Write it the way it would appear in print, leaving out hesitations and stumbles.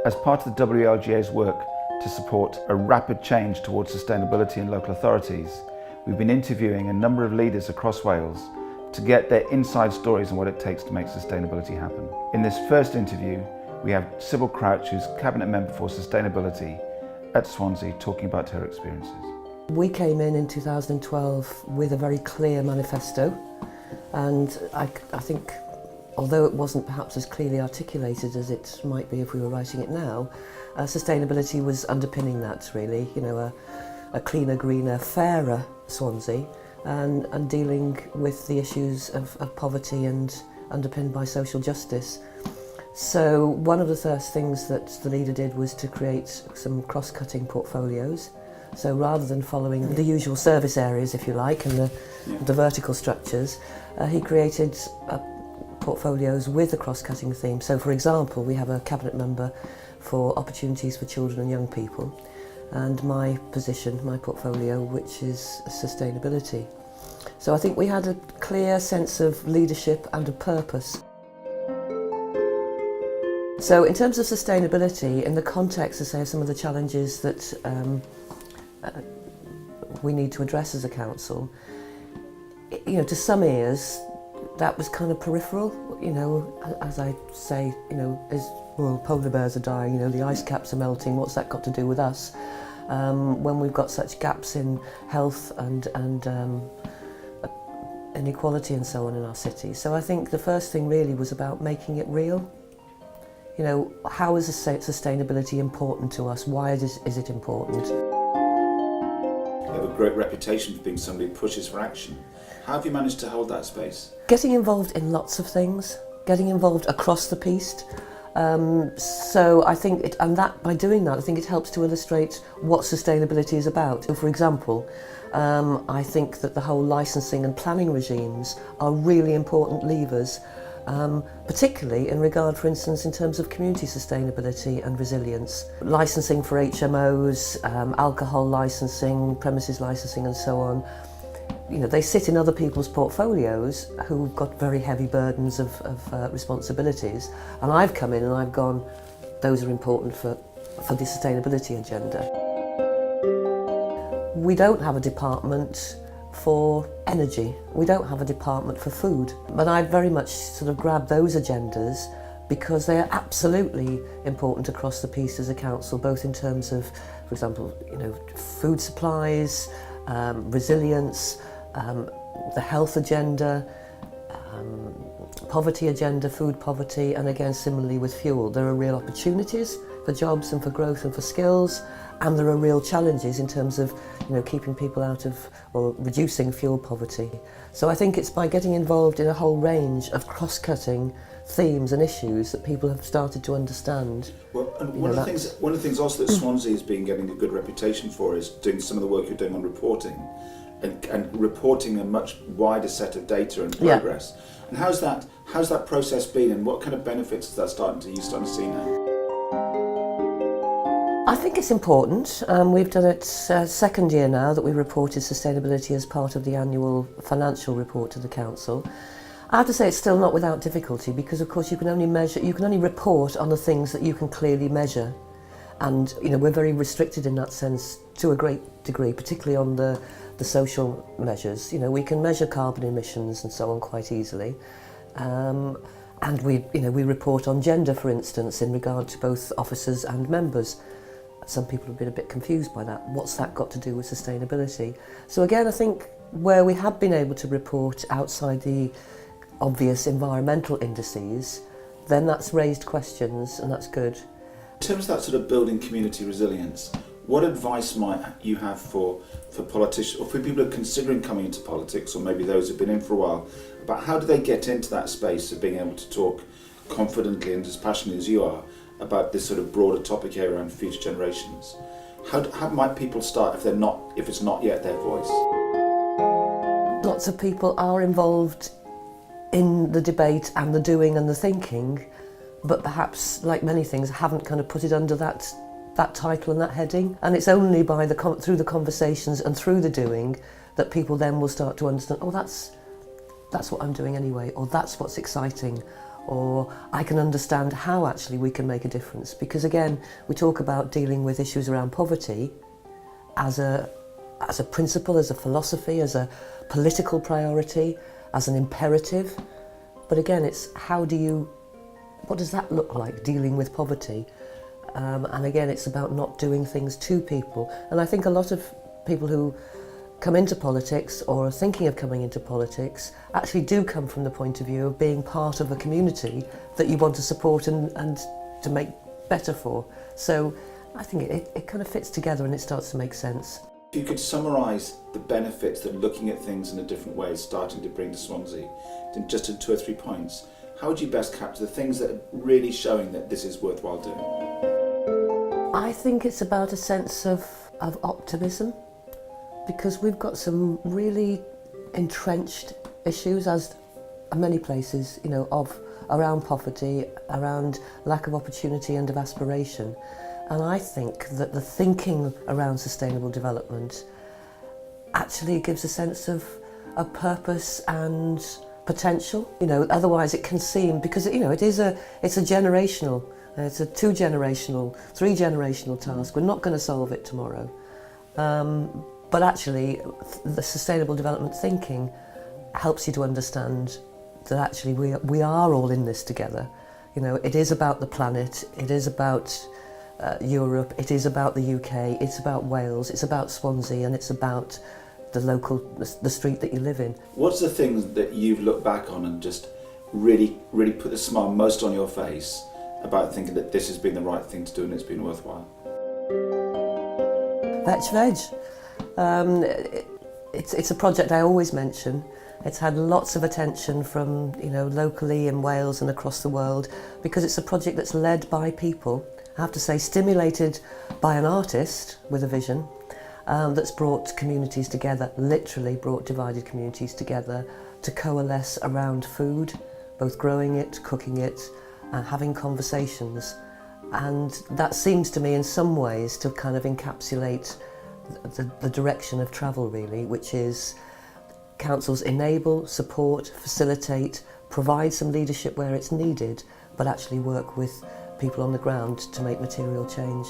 As part of the WLGA's work to support a rapid change towards sustainability in local authorities, we've been interviewing a number of leaders across Wales to get their inside stories on what it takes to make sustainability happen. In this first interview, we have Sybil Crouch, who's Cabinet Member for Sustainability at Swansea, talking about her experiences. We came in 2012 with a very clear manifesto, and I think, although it wasn't perhaps as clearly articulated as it might be if we were writing it now, sustainability was underpinning that really, you know, a cleaner, greener, fairer Swansea, and dealing with the issues of poverty and underpinned by social justice. So one of the first things that the leader did was to create some cross-cutting portfolios. So rather than following the usual service areas, if you like, and the vertical structures, he created portfolios with a cross-cutting theme. So for example, we have a cabinet member for opportunities for children and young people, and my position, my portfolio, which is sustainability. So I think we had a clear sense of leadership and of purpose. So in terms of sustainability, in the context, I say, of some of the challenges that we need to address as a council, you know, to some ears, that was kind of peripheral, you know, as I say, you know, polar bears are dying, you know, the ice caps are melting, what's that got to do with us? When we've got such gaps in health and inequality and so on in our city. So I think the first thing really was about making it real. You know, how is sustainability important to us? Why is it important? You have a great reputation for being somebody who pushes for action. How have you managed to hold that space? Getting involved in lots of things, getting involved across the piece. So I think, by doing that, I think it helps to illustrate what sustainability is about. So for example, I think that the whole licensing and planning regimes are really important levers, particularly in regard, for instance, in terms of community sustainability and resilience. Licensing for HMOs, alcohol licensing, premises licensing and so on. You know, they sit in other people's portfolios who've got very heavy burdens of responsibilities, and I've come in and I've gone, those are important for the sustainability agenda. We don't have a department for energy, we don't have a department for food, but I very much sort of grabbed those agendas because they are absolutely important across the piece as a council, both in terms of, for example, you know, food supplies, resilience, the health agenda, poverty agenda, food poverty, and again similarly with fuel. There are real opportunities for jobs and for growth and for skills, and there are real challenges in terms of, you know, keeping people out of, or reducing fuel poverty. So I think it's by getting involved in a whole range of cross-cutting themes and issues that people have started to understand. Well, and one of the things also that Swansea has been getting a good reputation for is doing some of the work you're doing on reporting, and reporting a much wider set of data and progress. Yeah. And how's that process been, and what kind of benefits is that starting to see now? I think it's important. We've done it second year now that we reported sustainability as part of the annual financial report to the council. I have to say it's still not without difficulty, because of course you can only report on the things that you can clearly measure. And you know, we're very restricted in that sense to a great degree, particularly on the social measures. You know, we can measure carbon emissions and so on quite easily. And we report on gender, for instance, in regard to both officers and members. Some people have been a bit confused by that. What's that got to do with sustainability? So again, I think where we have been able to report outside the obvious environmental indices, then that's raised questions, and that's good. In terms of that sort of building community resilience, what advice might you have for politicians, or for people who are considering coming into politics, or maybe those who've been in for a while, about how do they get into that space of being able to talk confidently and as passionately as you are about this sort of broader topic area around future generations? How might people start if it's not yet their voice? Lots of people are involved in the debate and the doing and the thinking, but perhaps, like many things, haven't kind of put it under that title and that heading. And it's only by through the conversations and through the doing that people then will start to understand, oh, that's what I'm doing anyway, or that's what's exciting, or I can understand how actually we can make a difference. Because again, we talk about dealing with issues around poverty as a principle, as a philosophy, as a political priority, as an imperative. But again, it's what does that look like, dealing with poverty? And again, it's about not doing things to people. And I think a lot of people who come into politics or are thinking of coming into politics actually do come from the point of view of being part of a community that you want to support and to make better for. So I think it kind of fits together and it starts to make sense. If you could summarise the benefits that looking at things in a different way is starting to bring to Swansea, just in 2 or 3 points, how would you best capture the things that are really showing that this is worthwhile doing? I think it's about a sense of optimism, because we've got some really entrenched issues, as many places, around poverty, around lack of opportunity and of aspiration. And I think that the thinking around sustainable development actually gives a sense of purpose and potential. Otherwise it can seem, because it's a generational, it's a 2-generational, 3-generational task. We're not going to solve it tomorrow. But actually, the sustainable development thinking helps you to understand that actually we are all in this together. It is about the planet, it is about Europe, it is about the UK, it's about Wales, it's about Swansea, and it's about the street that you live in. What's the things that you've looked back on and just really put the smile most on your face about thinking that this has been the right thing to do and it's been worthwhile? Veg. It's a project I always mention. It's had lots of attention from locally in Wales and across the world, because it's a project that's led by people, I have to say stimulated by an artist with a vision, that's brought communities together, literally brought divided communities together to coalesce around food, both growing it, cooking it, and having conversations. And that seems to me in some ways to kind of encapsulate the direction of travel, really, which is councils enable, support, facilitate, provide some leadership where it's needed, but actually work with people on the ground to make material change.